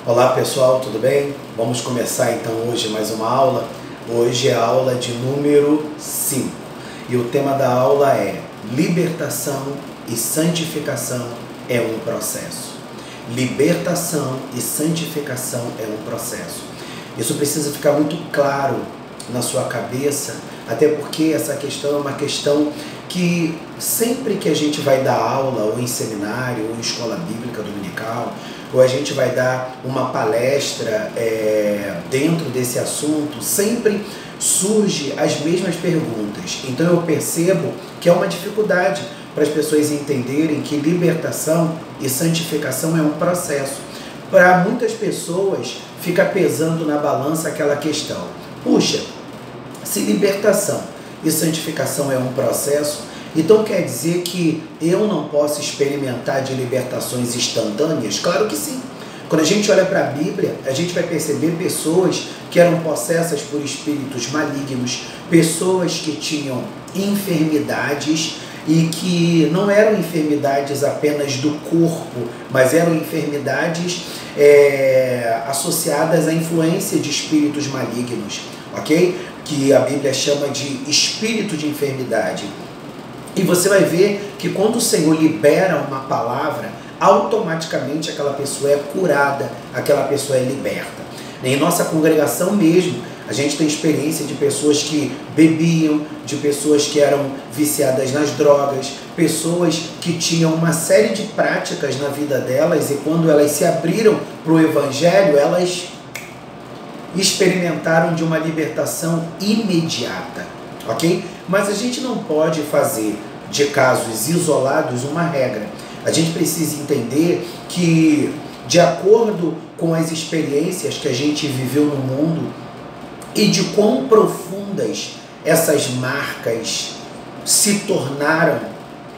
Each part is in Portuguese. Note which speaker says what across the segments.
Speaker 1: Olá pessoal, tudo bem? Vamos começar então hoje mais uma aula. Hoje é a aula de número 5 e o tema da aula é libertação e santificação é um processo. Libertação e santificação é um processo. Isso precisa ficar muito claro na sua cabeça, até porque essa questão é uma questão que sempre que a gente vai dar aula, ou em seminário, ou em escola bíblica dominical, ou a gente vai dar uma palestra dentro desse assunto, sempre surge as mesmas perguntas. Então eu percebo que é uma dificuldade para as pessoas entenderem que libertação e santificação é um processo. Para muitas pessoas fica pesando na balança aquela questão: puxa, se libertação e santificação é um processo, então quer dizer que eu não posso experimentar de libertações instantâneas? Claro que sim. Quando a gente olha para a Bíblia, a gente vai perceber pessoas que eram possessas por espíritos malignos, pessoas que tinham enfermidades e que não eram enfermidades apenas do corpo, mas eram enfermidades associadas à influência de espíritos malignos, ok? Que a Bíblia chama de espírito de enfermidade. E você vai ver que quando o Senhor libera uma palavra, automaticamente aquela pessoa é curada, aquela pessoa é liberta. Em nossa congregação mesmo, a gente tem experiência de pessoas que bebiam, de pessoas que eram viciadas nas drogas, pessoas que tinham uma série de práticas na vida delas e quando elas se abriram para o Evangelho, elas experimentaram de uma libertação imediata, ok? Mas a gente não pode fazer de casos isolados uma regra. A gente precisa entender que, de acordo com as experiências que a gente viveu no mundo e de quão profundas essas marcas se tornaram,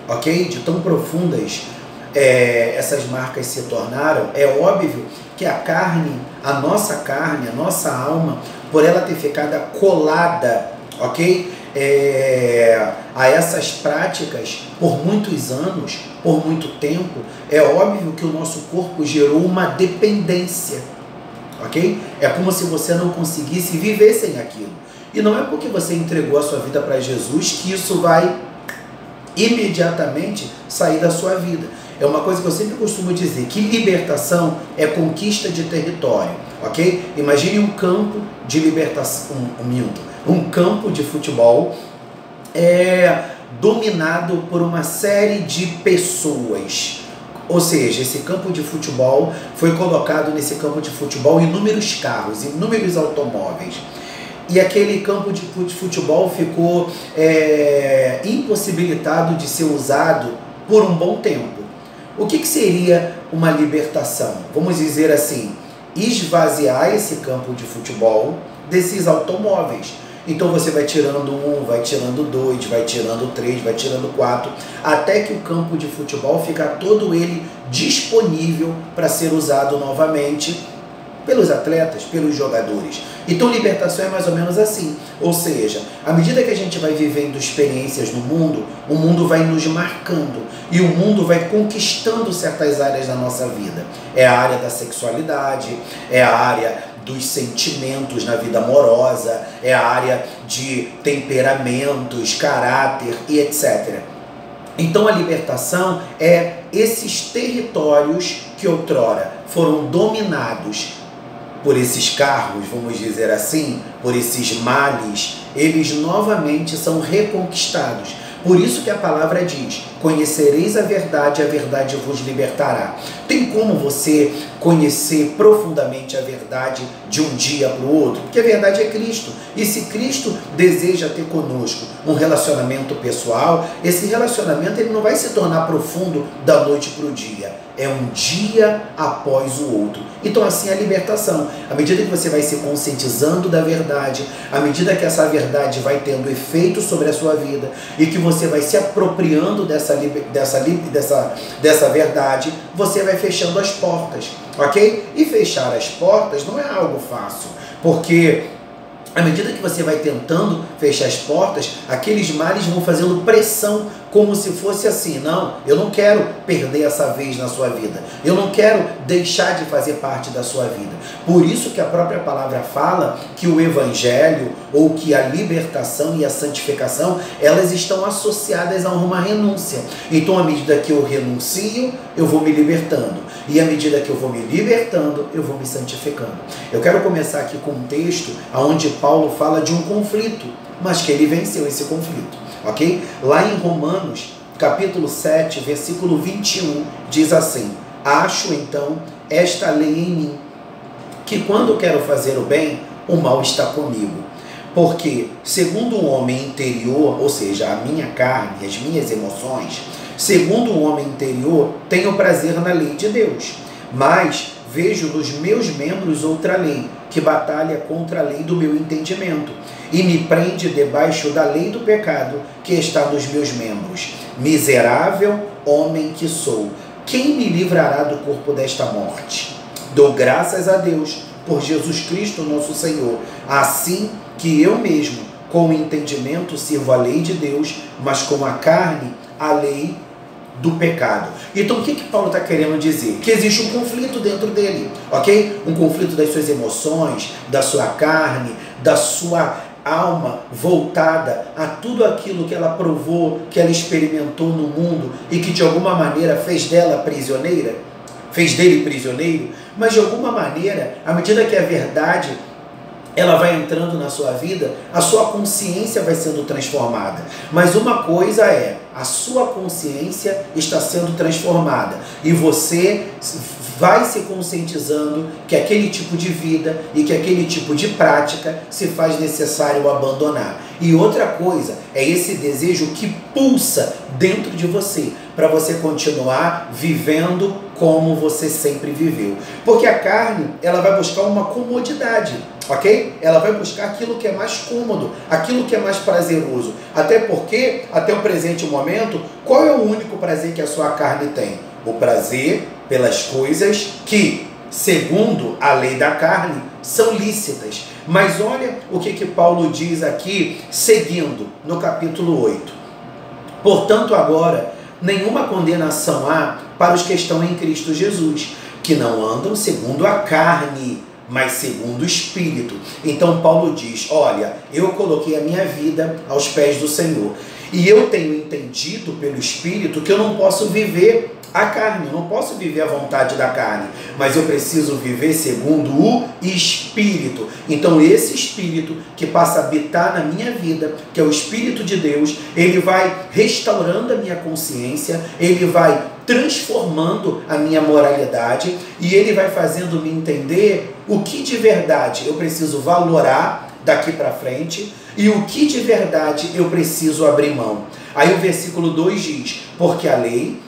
Speaker 1: ok? De tão profundas essas marcas se tornaram, é óbvio que a nossa alma, por ela ter ficado colada, ok? A essas práticas por muitos anos, por muito tempo, é óbvio que o nosso corpo gerou uma dependência, ok? É como se você não conseguisse viver sem aquilo. E não é porque você entregou a sua vida para Jesus que isso vai imediatamente sair da sua vida. É uma coisa que eu sempre costumo dizer, que libertação é conquista de território, ok? Imagine um campo de libertação, um campo de futebol dominado por uma série de pessoas. Ou seja, esse campo de futebol foi colocado nesse campo de futebol inúmeros carros, inúmeros automóveis. E aquele campo de futebol ficou impossibilitado de ser usado por um bom tempo. O que seria uma libertação? Vamos dizer assim, esvaziar esse campo de futebol desses automóveis. Então você vai tirando um, vai tirando dois, vai tirando três, vai tirando quatro, até que o campo de futebol fica todo ele disponível para ser usado novamente pelos atletas, pelos jogadores. Então libertação é mais ou menos assim, ou seja, à medida que a gente vai vivendo experiências no mundo, o mundo vai nos marcando e o mundo vai conquistando certas áreas da nossa vida. É a área da sexualidade, é a área dos sentimentos na vida amorosa, é a área de temperamentos, caráter e etc. Então a libertação é esses territórios que outrora foram dominados por esses carros, vamos dizer assim, por esses males, eles novamente são reconquistados. Por isso que a palavra diz: conhecereis a verdade vos libertará. Tem como você conhecer profundamente a verdade de um dia para o outro? Porque a verdade é Cristo. E se Cristo deseja ter conosco um relacionamento pessoal, esse relacionamento ele não vai se tornar profundo da noite para o dia. É um dia após o outro. Então assim é a libertação. À medida que você vai se conscientizando da verdade, à medida que essa verdade vai tendo efeito sobre a sua vida e que você vai se apropriando dessa verdade, você vai fechando as portas, ok? E fechar as portas não é algo fácil, porque À medida que você vai tentando fechar as portas, aqueles males vão fazendo pressão, como se fosse assim: não, eu não quero perder essa vez na sua vida, eu não quero deixar de fazer parte da sua vida. Por isso que a própria palavra fala que o evangelho, ou que a libertação e a santificação, elas estão associadas a uma renúncia. Então, à medida que eu renuncio, eu vou me libertando, e à medida que eu vou me libertando, eu vou me santificando. Eu quero começar aqui com um texto onde Paulo fala de um conflito, mas que ele venceu esse conflito, ok? Lá em Romanos, capítulo 7, versículo 21, diz assim: acho então esta lei em mim, que quando quero fazer o bem, o mal está comigo. Porque, segundo o homem interior, ou seja, a minha carne, as minhas emoções, segundo o homem interior, tenho prazer na lei de Deus, mas vejo nos meus membros outra lei, que batalha contra a lei do meu entendimento, e me prende debaixo da lei do pecado que está nos meus membros. Miserável homem que sou, quem me livrará do corpo desta morte? Dou graças a Deus por Jesus Cristo nosso Senhor, assim que eu mesmo, com o entendimento, sirvo a lei de Deus, mas com a carne, a lei do pecado. Então, o que Paulo está querendo dizer? Que existe um conflito dentro dele, ok? Um conflito das suas emoções, da sua carne, da sua alma voltada a tudo aquilo que ela provou, que ela experimentou no mundo e que de alguma maneira fez dela prisioneira, fez dele prisioneiro, mas de alguma maneira, à medida que a verdade ela vai entrando na sua vida, a sua consciência vai sendo transformada. Mas uma coisa é, a sua consciência está sendo transformada e você vai se conscientizando que aquele tipo de vida e que aquele tipo de prática se faz necessário abandonar. E outra coisa é esse desejo que pulsa dentro de você, para você continuar vivendo como você sempre viveu. Porque a carne, ela vai buscar uma comodidade, ok? Ela vai buscar aquilo que é mais cômodo, aquilo que é mais prazeroso. Até porque, até o presente momento, qual é o único prazer que a sua carne tem? O prazer pelas coisas que, segundo a lei da carne, são lícitas. Mas olha o que Paulo diz aqui, seguindo no capítulo 8. Portanto, agora, nenhuma condenação há para os que estão em Cristo Jesus, que não andam segundo a carne, mas segundo o Espírito. Então Paulo diz: olha, eu coloquei a minha vida aos pés do Senhor, e eu tenho entendido pelo Espírito que eu não posso viver a carne, eu não posso viver a vontade da carne, mas eu preciso viver segundo o Espírito. Então esse Espírito que passa a habitar na minha vida, que é o Espírito de Deus, ele vai restaurando a minha consciência, ele vai transformando a minha moralidade e ele vai fazendo-me entender o que de verdade eu preciso valorar daqui para frente e o que de verdade eu preciso abrir mão. Aí o versículo 2 diz: porque a lei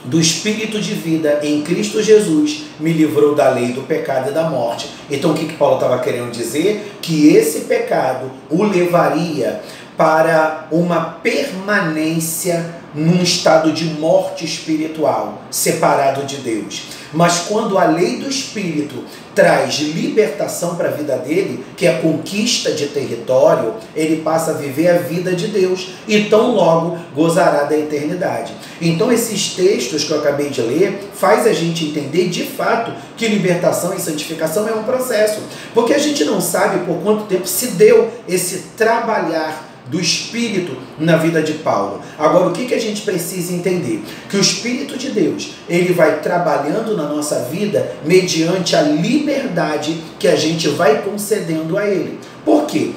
Speaker 1: do Espírito de vida em Cristo Jesus me livrou da lei do pecado e da morte. Então o que Paulo estava querendo dizer? Que esse pecado o levaria para uma permanência num estado de morte espiritual, separado de Deus. Mas quando a lei do Espírito traz libertação para a vida dele, que é a conquista de território, ele passa a viver a vida de Deus e tão logo gozará da eternidade. Então esses textos que eu acabei de ler faz a gente entender de fato que libertação e santificação é um processo, porque a gente não sabe por quanto tempo se deu esse trabalhar do Espírito na vida de Paulo. Agora, o que a gente precisa entender? Que o Espírito de Deus, ele vai trabalhando na nossa vida mediante a liberdade que a gente vai concedendo a ele. Por quê?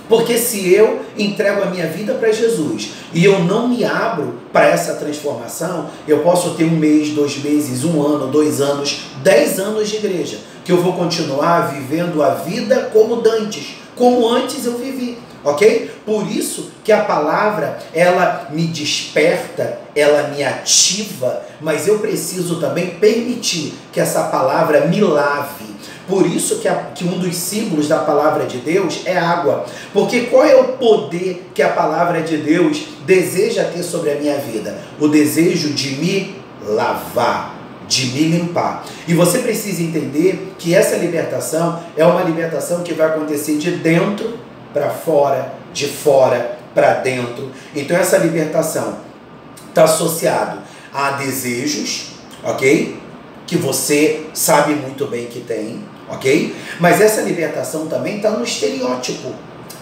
Speaker 1: Porque se eu entrego a minha vida para Jesus e eu não me abro para essa transformação, eu posso ter 1 mês, 2 meses, 1 ano, 2 anos, 10 anos de igreja, que eu vou continuar vivendo a vida como antes eu vivi. Ok? Por isso que a palavra, ela me desperta, ela me ativa, mas eu preciso também permitir que essa palavra me lave. Por isso que um dos símbolos da palavra de Deus é água. Porque qual é o poder que a palavra de Deus deseja ter sobre a minha vida? O desejo de me lavar, de me limpar. E você precisa entender que essa libertação é uma libertação que vai acontecer de dentro para fora, de fora para dentro. Então essa libertação está associada a desejos, ok? Que você sabe muito bem que tem, ok? Mas essa libertação também está no estereótipo.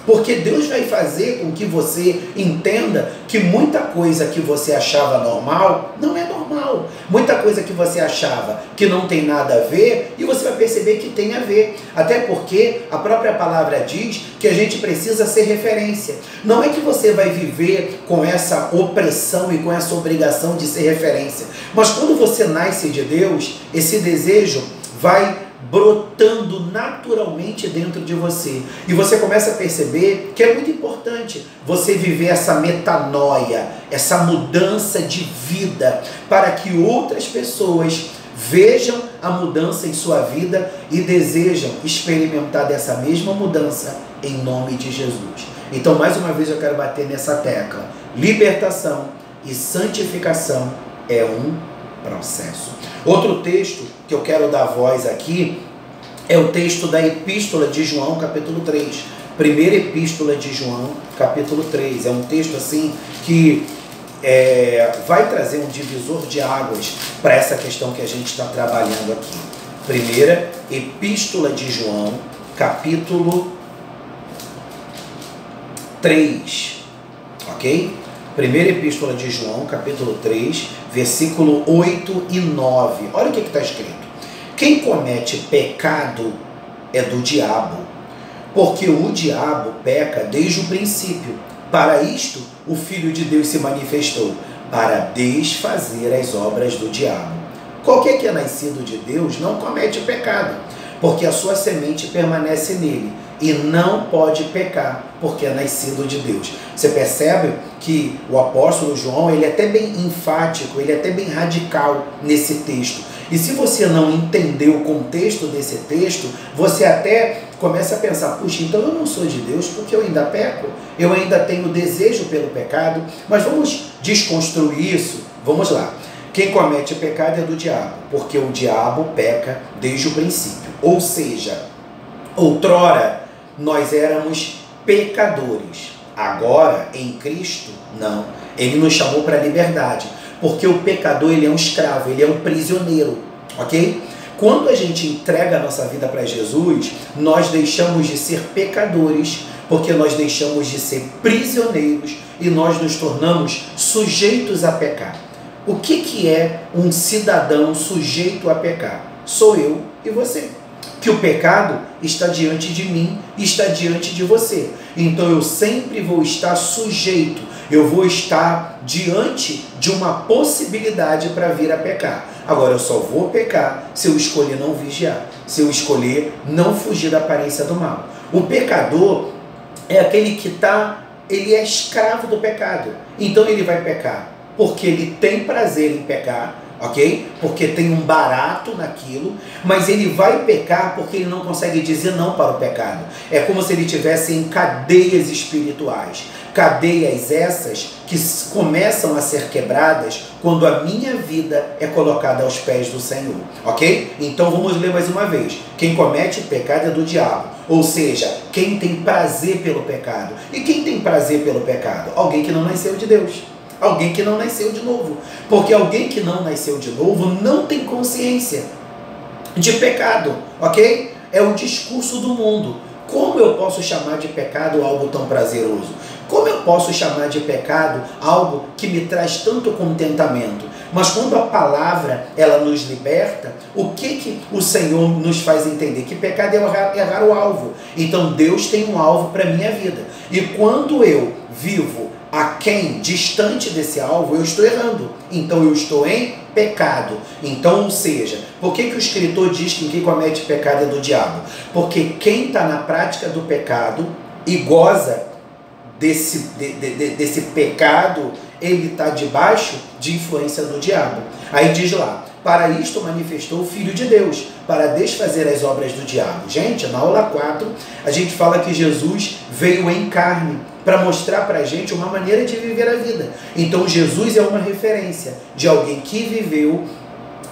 Speaker 1: Porque Deus vai fazer com que você entenda que muita coisa que você achava normal, não é normal. Muita coisa que você achava que não tem nada a ver, e você vai perceber que tem a ver. Até porque a própria palavra diz que a gente precisa ser referência. Não é que você vai viver com essa opressão e com essa obrigação de ser referência. Mas quando você nasce de Deus, esse desejo vai brotando naturalmente dentro de você. E você começa a perceber que é muito importante você viver essa metanoia, essa mudança de vida, para que outras pessoas vejam a mudança em sua vida e desejam experimentar dessa mesma mudança em nome de Jesus. Então, mais uma vez eu quero bater nessa tecla. Libertação e santificação é um processo. Outro texto que eu quero dar voz aqui é o texto da Epístola de João, capítulo 3. Primeira Epístola de João, capítulo 3. É um texto assim que vai trazer um divisor de águas para essa questão que a gente está trabalhando aqui. Primeira Epístola de João, capítulo 3. Ok? Primeira Epístola de João, capítulo 3, versículo 8 e 9. Olha o que está escrito. Quem comete pecado é do diabo, porque o diabo peca desde o princípio. Para isto, o Filho de Deus se manifestou, para desfazer as obras do diabo. Qualquer que é nascido de Deus não comete pecado, porque a sua semente permanece nele, e não pode pecar, porque é nascido de Deus. Você percebe que o apóstolo João, ele é até bem enfático, ele é até bem radical nesse texto. E se você não entender o contexto desse texto, você até começa a pensar, puxa, então eu não sou de Deus porque eu ainda peco, eu ainda tenho desejo pelo pecado. Mas vamos desconstruir isso. Vamos lá. Quem comete pecado é do diabo, porque o diabo peca desde o princípio. Ou seja, outrora nós éramos pecadores. Agora, em Cristo, não. Ele nos chamou para a liberdade. Porque o pecador, ele é um escravo, ele é um prisioneiro, ok? Quando a gente entrega a nossa vida para Jesus, nós deixamos de ser pecadores, porque nós deixamos de ser prisioneiros e nós nos tornamos sujeitos a pecar. O que é um cidadão sujeito a pecar? Sou eu e você. Que o pecado está diante de mim e está diante de você. Então eu sempre vou estar sujeito, eu vou estar diante de uma possibilidade para vir a pecar. Agora eu só vou pecar se eu escolher não vigiar, se eu escolher não fugir da aparência do mal. O pecador é aquele que ele é escravo do pecado. Então ele vai pecar porque ele tem prazer em pecar, ok? Porque tem um barato naquilo, mas ele vai pecar porque ele não consegue dizer não para o pecado. É como se ele estivesse em cadeias espirituais. Cadeias essas que começam a ser quebradas quando a minha vida é colocada aos pés do Senhor, ok? Então vamos ler mais uma vez. Quem comete pecado é do diabo, ou seja, quem tem prazer pelo pecado. E quem tem prazer pelo pecado? Alguém que não nasceu de Deus. Alguém que não nasceu de novo. Porque alguém que não nasceu de novo não tem consciência de pecado, ok? É o discurso do mundo. Como eu posso chamar de pecado algo tão prazeroso? Como eu posso chamar de pecado algo que me traz tanto contentamento? Mas quando a palavra ela nos liberta, o que o Senhor nos faz entender? Que pecado é errar o alvo. Então Deus tem um alvo para a minha vida. E quando eu vivo aquém, distante desse alvo, eu estou errando. Então eu estou em pecado. Então, ou seja, por que o escritor diz que quem comete pecado é do diabo? Porque quem está na prática do pecado e goza desse pecado, ele está debaixo de influência do diabo. Aí diz lá, para isto manifestou o Filho de Deus, para desfazer as obras do diabo. Gente, na aula 4, a gente fala que Jesus veio em carne, para mostrar para a gente uma maneira de viver a vida. Então Jesus é uma referência de alguém que viveu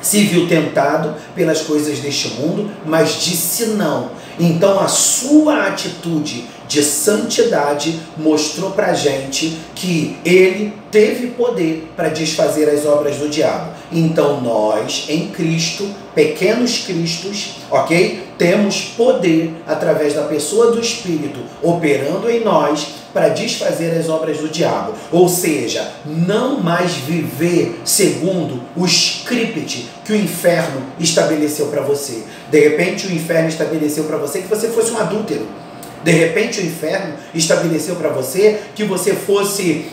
Speaker 1: se viu tentado pelas coisas deste mundo, mas disse não. Então a sua atitude de santidade mostrou para a gente que ele teve poder para desfazer as obras do diabo. Então nós, em Cristo, pequenos cristos, ok? Temos poder através da pessoa do Espírito operando em nós para desfazer as obras do diabo. Ou seja, não mais viver segundo o script que o inferno estabeleceu para você. De repente o inferno estabeleceu para você que você fosse um adúltero. De repente o inferno estabeleceu para você que você fosse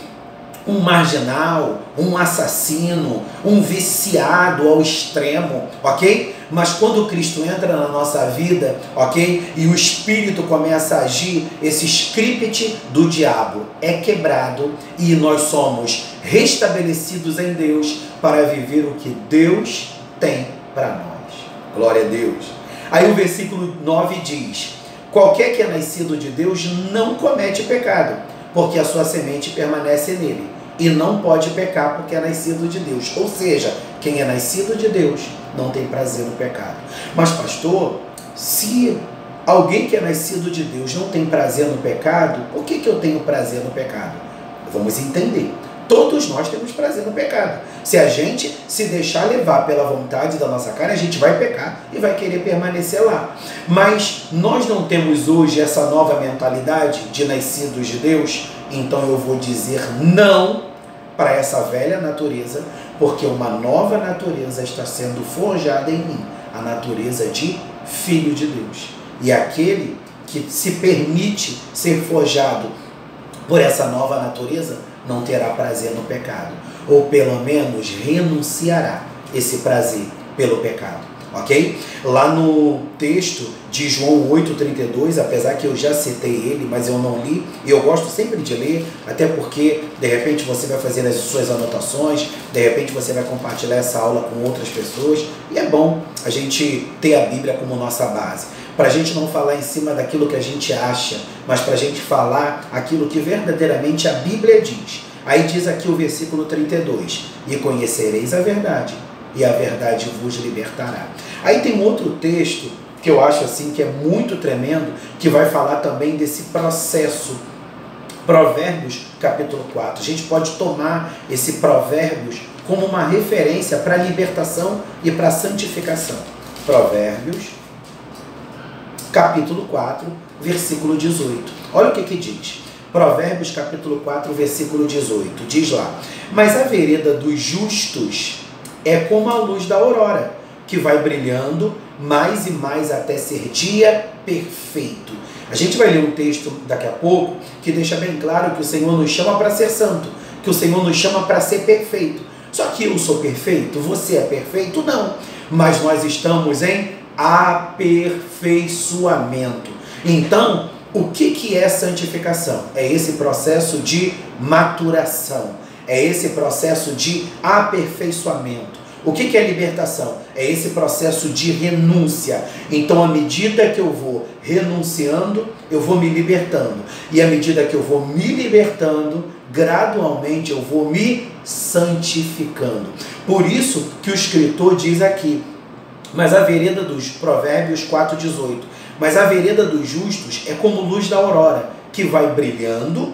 Speaker 1: um marginal, um assassino, um viciado ao extremo, ok? Mas quando Cristo entra na nossa vida, ok? E o Espírito começa a agir, esse script do diabo é quebrado e nós somos restabelecidos em Deus para viver o que Deus tem para nós. Glória a Deus. Aí o versículo 9 diz: qualquer que é nascido de Deus não comete pecado, porque a sua semente permanece nele. E não pode pecar porque é nascido de Deus. Ou seja, quem é nascido de Deus não tem prazer no pecado. Mas pastor, se alguém que é nascido de Deus não tem prazer no pecado, por que eu tenho prazer no pecado? Vamos entender. Todos nós temos prazer no pecado. Se a gente se deixar levar pela vontade da nossa carne, a gente vai pecar e vai querer permanecer lá. Mas nós não temos hoje essa nova mentalidade de nascidos de Deus, então eu vou dizer não para essa velha natureza, porque uma nova natureza está sendo forjada em mim, a natureza de filho de Deus. E aquele que se permite ser forjado por essa nova natureza não terá prazer no pecado, ou pelo menos renunciará esse prazer pelo pecado, ok? Lá no texto de João 8,32, apesar que eu já citei ele, mas eu não li, e eu gosto sempre de ler, até porque de repente você vai fazer as suas anotações, de repente você vai compartilhar essa aula com outras pessoas, e é bom a gente ter a Bíblia como nossa base, para a gente não falar em cima daquilo que a gente acha, mas para a gente falar aquilo que verdadeiramente a Bíblia diz. Aí diz aqui o versículo 32, e conhecereis a verdade, e a verdade vos libertará. Aí tem outro texto que eu acho assim que é muito tremendo, que vai falar também desse processo. Provérbios capítulo 4. A gente pode tomar esse Provérbios como uma referência para a libertação e para a santificação. Provérbios capítulo 4, versículo 18. Olha o que diz. Provérbios capítulo 4, versículo 18. Diz lá: mas a vereda dos justos é como a luz da aurora, que vai brilhando mais e mais até ser dia perfeito. A gente vai ler um texto daqui a pouco que deixa bem claro que o Senhor nos chama para ser santo, que o Senhor nos chama para ser perfeito. Só que eu sou perfeito? Você é perfeito? Não. Mas nós estamos em aperfeiçoamento. Então, o que é santificação? É esse processo de maturação, é esse processo de aperfeiçoamento. O que é libertação? É esse processo de renúncia. Então, à medida que eu vou renunciando, eu vou me libertando. E à medida que eu vou me libertando, gradualmente eu vou me santificando. Por isso que o escritor diz aqui, mas a vereda dos Provérbios 4,18, mas a vereda dos justos é como luz da aurora, que vai brilhando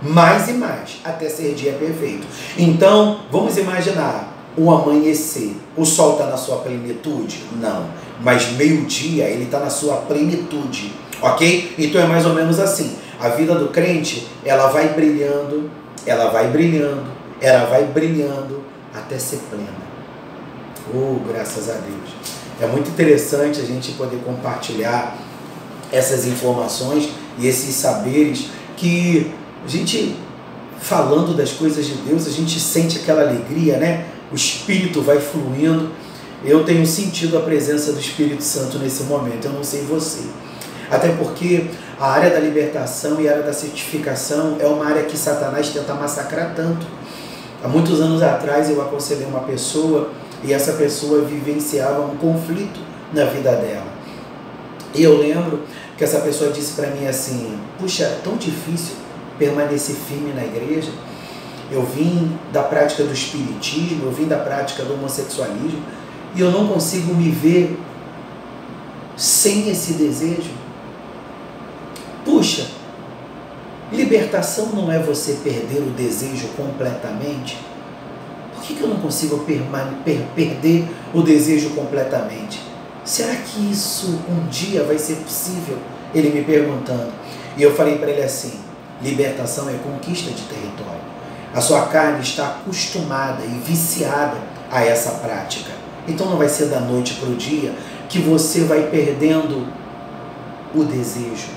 Speaker 1: mais e mais, até ser dia perfeito. Então, vamos imaginar o amanhecer. O sol está na sua plenitude? Não. Mas meio-dia ele está na sua plenitude. Ok? Então é mais ou menos assim. A vida do crente, ela vai brilhando, ela vai brilhando, ela vai brilhando até ser plena. Oh, graças a Deus. É muito interessante a gente poder compartilhar essas informações e esses saberes que a gente, falando das coisas de Deus, a gente sente aquela alegria, né? O Espírito vai fluindo. Eu tenho sentido a presença do Espírito Santo nesse momento, eu não sei você. Até porque a área da libertação e a área da santificação é uma área que Satanás tenta massacrar tanto. Há muitos anos atrás eu aconselhei uma pessoa e essa pessoa vivenciava um conflito na vida dela. E eu lembro que essa pessoa disse para mim assim: puxa, é tão difícil permanecer firme na igreja. Eu vim da prática do espiritismo, eu vim da prática do homossexualismo e eu não consigo me ver sem esse desejo. Puxa, libertação não é você perder o desejo completamente? Por que eu não consigo perder o desejo completamente? Será que isso um dia vai ser possível? Ele me perguntando. E eu falei para ele assim: libertação é conquista de território. A sua carne está acostumada e viciada a essa prática. Então não vai ser da noite para o dia que você vai perdendo o desejo.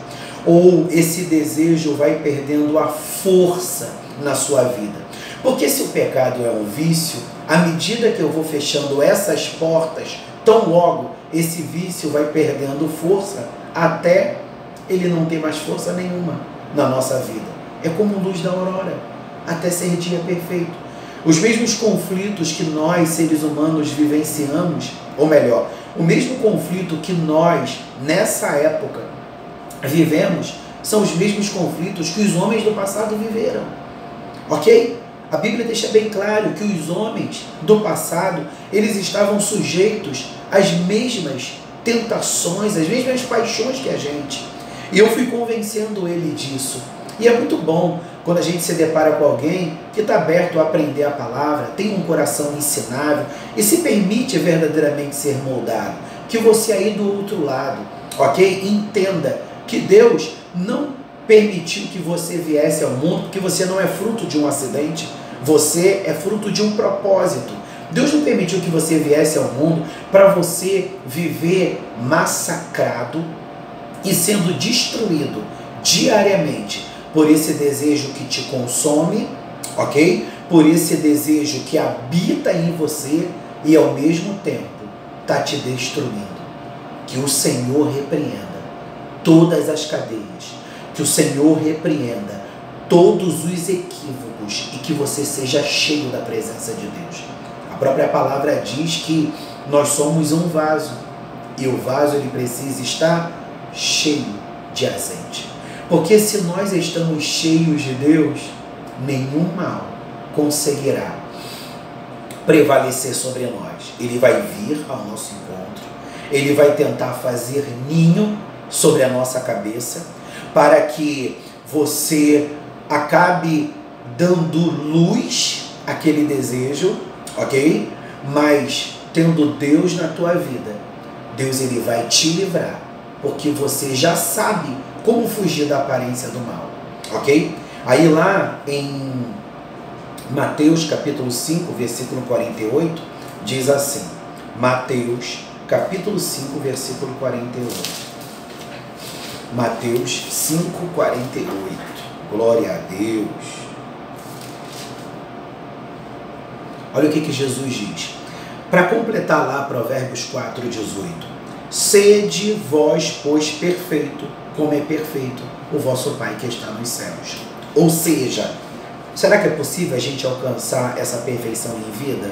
Speaker 1: Ou esse desejo vai perdendo a força na sua vida. Porque se o pecado é um vício, à medida que eu vou fechando essas portas, tão logo esse vício vai perdendo força, até ele não ter mais força nenhuma na nossa vida. É como luz da aurora, até ser dia perfeito. Os mesmos conflitos que nós, seres humanos, vivenciamos, ou melhor, o mesmo conflito que nós, nessa época, vivemos, são os mesmos conflitos que os homens do passado viveram. Ok? A Bíblia deixa bem claro que os homens do passado, eles estavam sujeitos às mesmas tentações, às mesmas paixões que a gente. E eu fui convencendo ele disso. E é muito bom quando a gente se depara com alguém que está aberto a aprender a palavra, tem um coração ensinável e se permite verdadeiramente ser moldado. Que você aí do outro lado, ok? Entenda que Deus não permitiu que você viesse ao mundo, porque você não é fruto de um acidente, você é fruto de um propósito. Deus não permitiu que você viesse ao mundo para você viver massacrado e sendo destruído diariamente por esse desejo que te consome, ok? Por esse desejo que habita em você e ao mesmo tempo está te destruindo. Que o Senhor repreenda todas as cadeias, que o Senhor repreenda todos os equívocos e que você seja cheio da presença de Deus. A própria palavra diz que nós somos um vaso e o vaso ele precisa estar cheio de azeite. Porque se nós estamos cheios de Deus, nenhum mal conseguirá prevalecer sobre nós. Ele vai vir ao nosso encontro, ele vai tentar fazer ninho sobre a nossa cabeça, para que você acabe dando luz àquele desejo, ok? Mas tendo Deus na tua vida, Deus ele vai te livrar, porque você já sabe como fugir da aparência do mal, ok? Aí lá em Mateus capítulo 5, versículo 48, diz assim, Mateus capítulo 5, versículo 48. Mateus 5, 48. Glória a Deus. Olha o que Jesus diz. Para completar lá Provérbios 4, 18. Sede vós, pois, perfeito, como é perfeito o vosso Pai que está nos céus. Ou seja, será que é possível a gente alcançar essa perfeição em vida?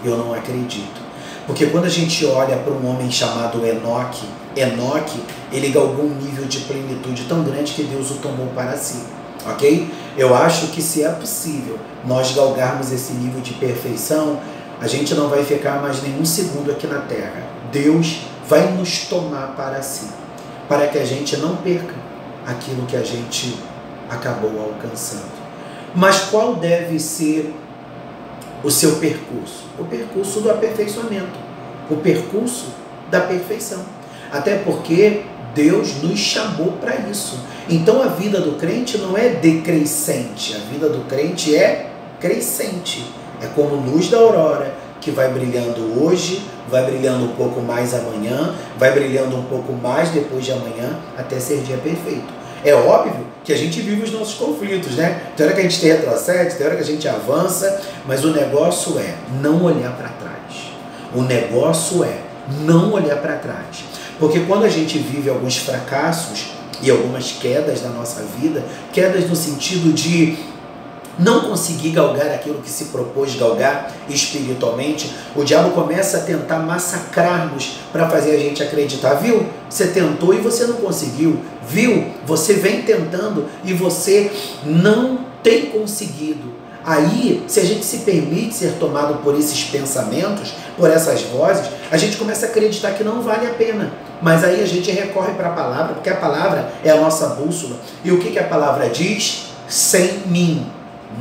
Speaker 1: Eu não acredito. Porque quando a gente olha para um homem chamado Enoque, ele galgou um nível de plenitude tão grande que Deus o tomou para si, ok? Eu acho que se é possível nós galgarmos esse nível de perfeição, a gente não vai ficar mais nenhum segundo aqui na Terra. Deus vai nos tomar para si, para que a gente não perca aquilo que a gente acabou alcançando. Mas qual deve ser o seu percurso? O percurso do aperfeiçoamento, o percurso da perfeição. Até porque Deus nos chamou para isso. Então a vida do crente não é decrescente, a vida do crente é crescente. É como luz da aurora, que vai brilhando hoje, vai brilhando um pouco mais amanhã, vai brilhando um pouco mais depois de amanhã, até ser dia perfeito. É óbvio que a gente vive os nossos conflitos, né? Tem hora que a gente retrocede, tem hora que a gente avança, mas o negócio é não olhar para trás. O negócio é não olhar para trás. Porque quando a gente vive alguns fracassos e algumas quedas na nossa vida, quedas no sentido de não conseguir galgar aquilo que se propôs galgar espiritualmente, o diabo começa a tentar massacrar-nos para fazer a gente acreditar. Viu? Você tentou e você não conseguiu. Viu? Você vem tentando e você não tem conseguido. Aí, se a gente se permite ser tomado por esses pensamentos, por essas vozes, a gente começa a acreditar que não vale a pena. Mas aí a gente recorre para a palavra, porque a palavra é a nossa bússola. E o que a palavra diz? Sem mim,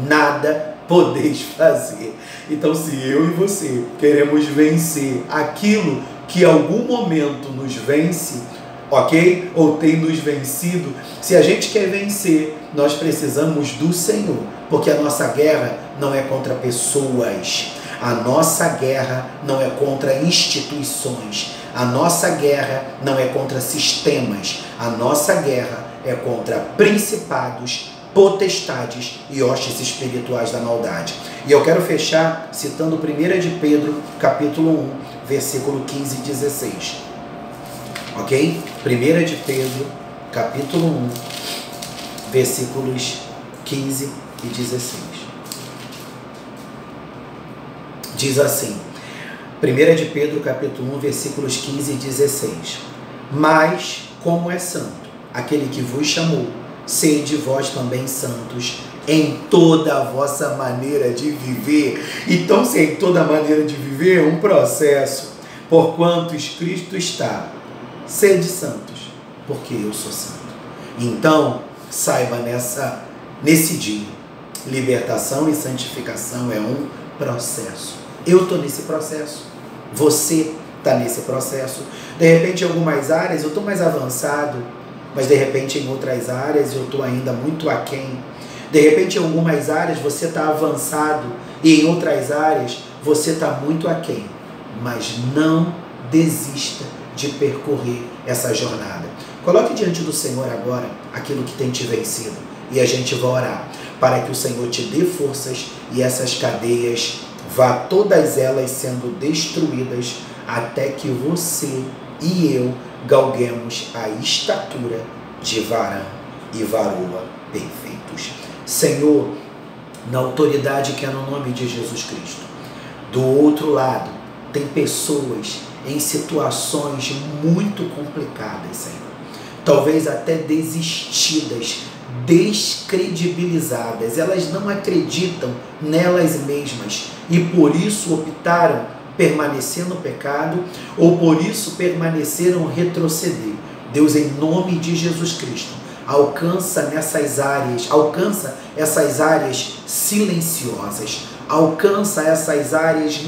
Speaker 1: nada podeis fazer. Então, se eu e você queremos vencer aquilo que em algum momento nos vence, ok? Ou tem nos vencido, se a gente quer vencer, nós precisamos do Senhor, porque a nossa guerra não é contra pessoas, a nossa guerra não é contra instituições, a nossa guerra não é contra sistemas, a nossa guerra é contra principados, potestades e hostes espirituais da maldade. E eu quero fechar citando 1 de Pedro, capítulo 1, versículo 15 e 16. Ok? 1 de Pedro, capítulo 1, versículos 15 e 16. Diz assim, 1 de Pedro, capítulo 1, versículos 15 e 16. Mas, como é santo aquele que vos chamou, sede vós também santos em toda a vossa maneira de viver. Então, se em toda maneira de viver é um processo, porquanto escrito está, sede santos, porque eu sou santo. Então, saiba nesse dia, libertação e santificação é um processo. Eu estou nesse processo, você está nesse processo. De repente, em algumas áreas eu estou mais avançado, mas de repente em outras áreas eu estou ainda muito aquém. De repente em algumas áreas você está avançado e em outras áreas você está muito aquém. Mas não desista de percorrer essa jornada. Coloque diante do Senhor agora aquilo que tem te vencido e a gente vai orar para que o Senhor te dê forças e essas cadeias vá todas elas sendo destruídas até que você e eu galguemos a estatura de varão e varoa perfeitos. Senhor, na autoridade que é no nome de Jesus Cristo, do outro lado tem pessoas em situações muito complicadas, Senhor. Talvez até desistidas, descredibilizadas. Elas não acreditam nelas mesmas e por isso optaram permanecer no pecado ou por isso permaneceram retroceder. Deus, em nome de Jesus Cristo, alcança essas áreas silenciosas, alcança essas áreas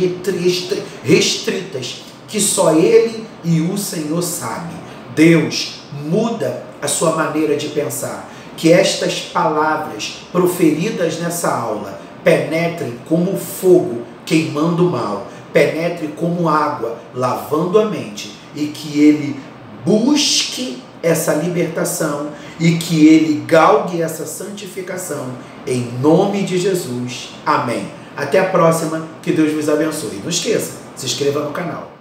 Speaker 1: restritas que só Ele e o Senhor sabe. Deus, muda a sua maneira de pensar, que estas palavras proferidas nessa aula penetrem como fogo queimando o mal, penetre como água, lavando a mente, e que ele busque essa libertação e que ele galgue essa santificação, em nome de Jesus. Amém. Até a próxima, que Deus vos abençoe. Não esqueça, se inscreva no canal.